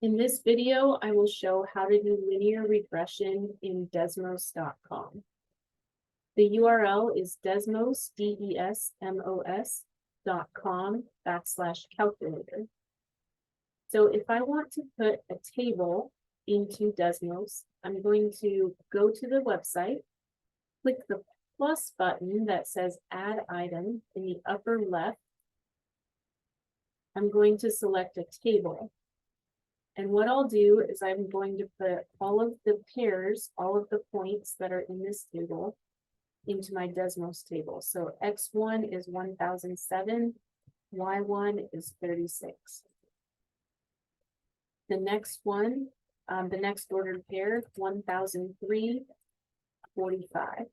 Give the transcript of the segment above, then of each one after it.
In this video, I will show how to do linear regression in Desmos.com. The URL is Desmos, DESMOS.com/calculator. So if I want to put a table into Desmos, I'm going to go to the website, click the plus button that says Add Item in the upper left. I'm going to select a table. And what I'll do is I'm going to put all of the pairs, all of the points that are in this table into my Desmos table. So X1 is 1007, Y1 is 36. The next one, the next ordered pair, 1003, 45.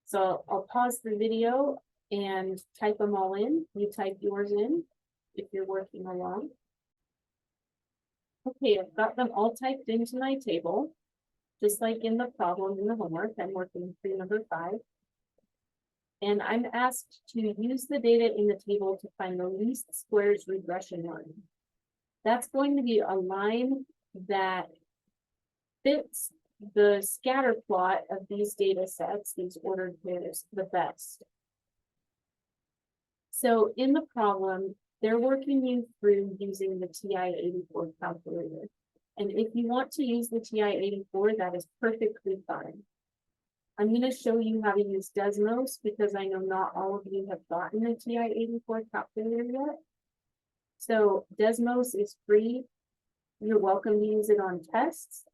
So I'll pause the video and type them all in. You type yours in if you're working along. Okay, I've got them all typed into my table, just like in the problem in the homework. I'm working through number 5. And I'm asked to use the data in the table to find the least squares regression line. That's going to be a line that fits the scatter plot of these data sets, these ordered pairs, the best. So in the problem, they're working you through using the TI-84 calculator. And if you want to use the TI-84, that is perfectly fine. I'm going to show you how to use Desmos because I know not all of you have gotten a TI-84 calculator yet. So Desmos is free. You're welcome to use it on tests.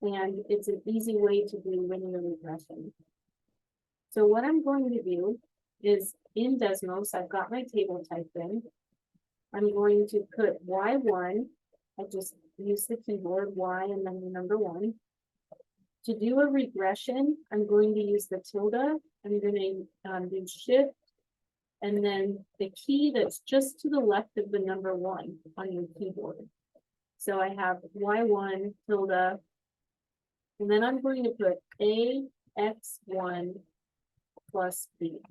And it's an easy way to do linear regression. So what I'm going to do is in Desmos, I've got my table typed in. I'm going to put Y1, I just use the keyboard, Y and then the number 1. To do a regression, I'm going to use the tilde. I'm going to do shift, and then the key that's just to the left of the number 1 on your keyboard. So I have Y1 tilde, and then I'm going to put AX1 plus B.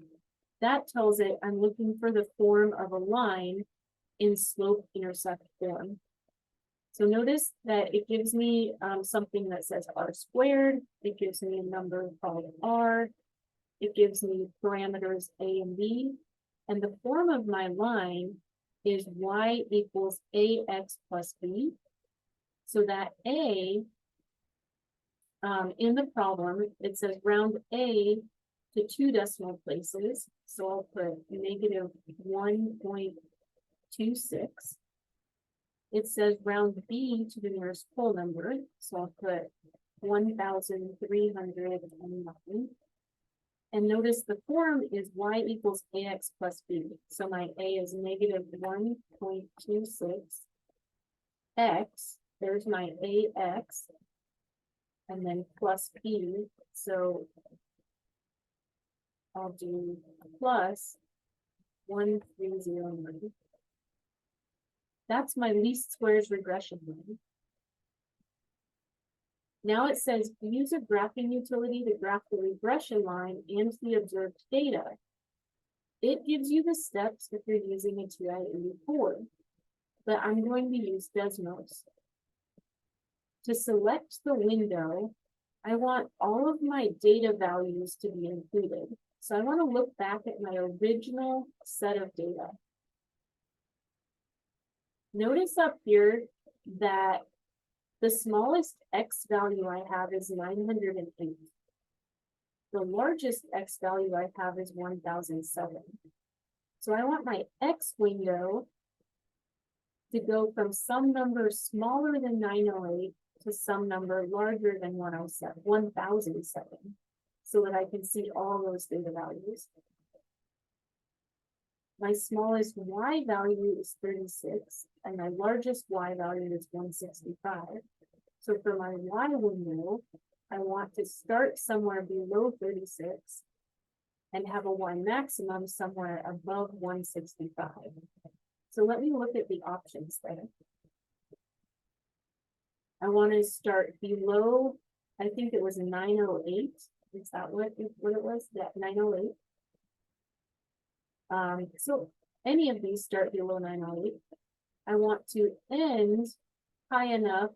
That tells it I'm looking for the form of a line in slope-intercept form. So notice that it gives me something that says r squared. It gives me a number called r. It gives me parameters a and b. And the form of my line is y equals ax plus b. So that a, in the problem, it says round a to 2 decimal places. So I'll put negative 1.26. It says round b to the nearest whole number, so I'll put 1,309. And notice the form is y equals ax plus b. So my a is negative 1.26 x. There's my ax, and then plus b. So I'll do plus 1,309. That's my least squares regression line. Now it says use a graphing utility to graph the regression line and the observed data. It gives you the steps if you're using a TI-84, but I'm going to use Desmos. To select the window, I want all of my data values to be included. So I want to look back at my original set of data. Notice up here that the smallest x value I have is 908. The largest x value I have is 1007. So I want my x window to go from some number smaller than 908 to some number larger than 1007, so that I can see all those data values. My smallest y value is 36, and my largest y value is 165. So for my y window, I want to start somewhere below 36 and have a y maximum somewhere above 165. So let me look at the options there. I want to start below, I think it was 908. Is that what it was? That 908. So any of these start below 908. I want to end high enough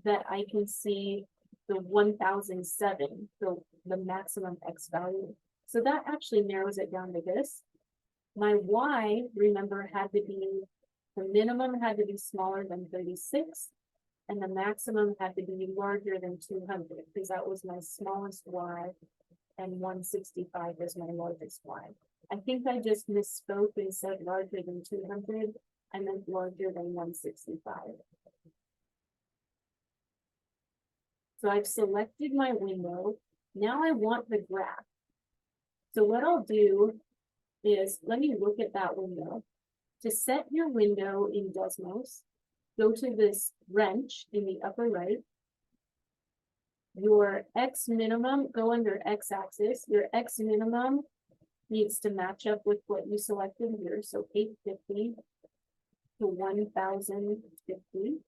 that I can see the 1007, the maximum X value. So that actually narrows it down to this. My Y, remember, had to be, the minimum had to be smaller than 36, and the maximum had to be larger than 200, because that was my smallest Y, and 165 is my largest Y. I think I just misspoke and said larger than 200. I meant larger than 165. So I've selected my window. Now I want the graph. So what I'll do is, let me look at that window. To set your window in Desmos, go to this wrench in the upper right. Your X minimum, go under X axis. Your X minimum needs to match up with what you selected here. So 850 to 1050.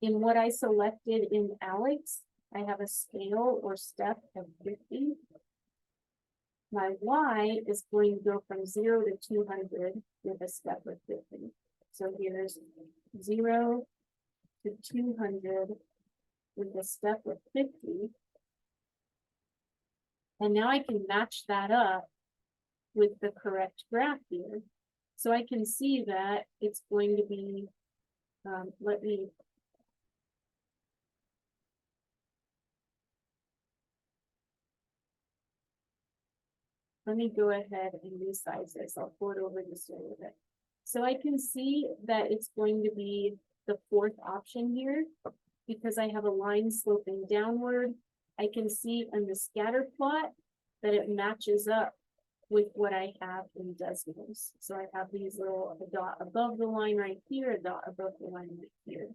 In what I selected in Alex, I have a scale or step of 50. My Y is going to go from 0 to 200 with a step of 50. So here's 0 to 200 with a step of 50. And now I can match that up with the correct graph here. So I can see that it's going to be, let me go ahead and resize this. I'll pull it over just a little bit. So I can see that it's going to be the fourth option here because I have a line sloping downward. I can see on the scatter plot that it matches up with what I have in Desmos. So I have these little, a dot above the line right here, a dot above the line right here.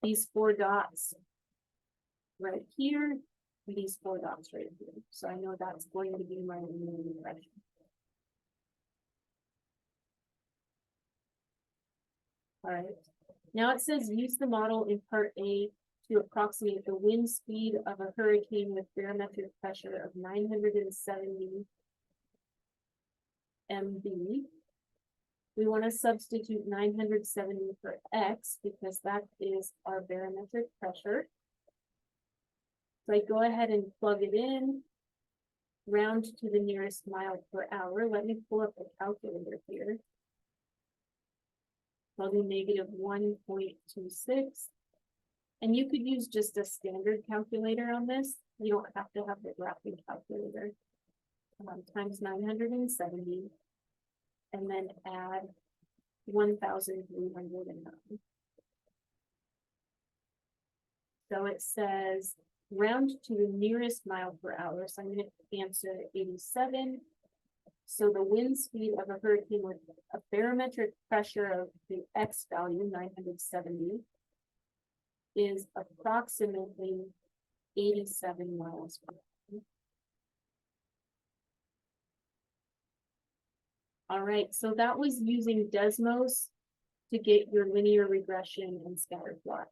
These 4 dots right here, and these 4 dots right here. So I know that's going to be my linear regression. All right. Now it says use the model in part A to approximate the wind speed of a hurricane with barometric pressure of 970 MB. We want to substitute 970 for X because that is our barometric pressure. So I go ahead and plug it in, round to the nearest mile per hour. Let me pull up the calculator here. I'll do negative 1.26. And you could use just a standard calculator on this. You don't have to have the graphing calculator. Times 970. And then add 1,309. So it says round to the nearest mile per hour. So I'm going to answer 87. So the wind speed of a hurricane with a barometric pressure of the X value, 970, is approximately 87 miles per hour. All right, so that was using Desmos to get your linear regression and scatter plot.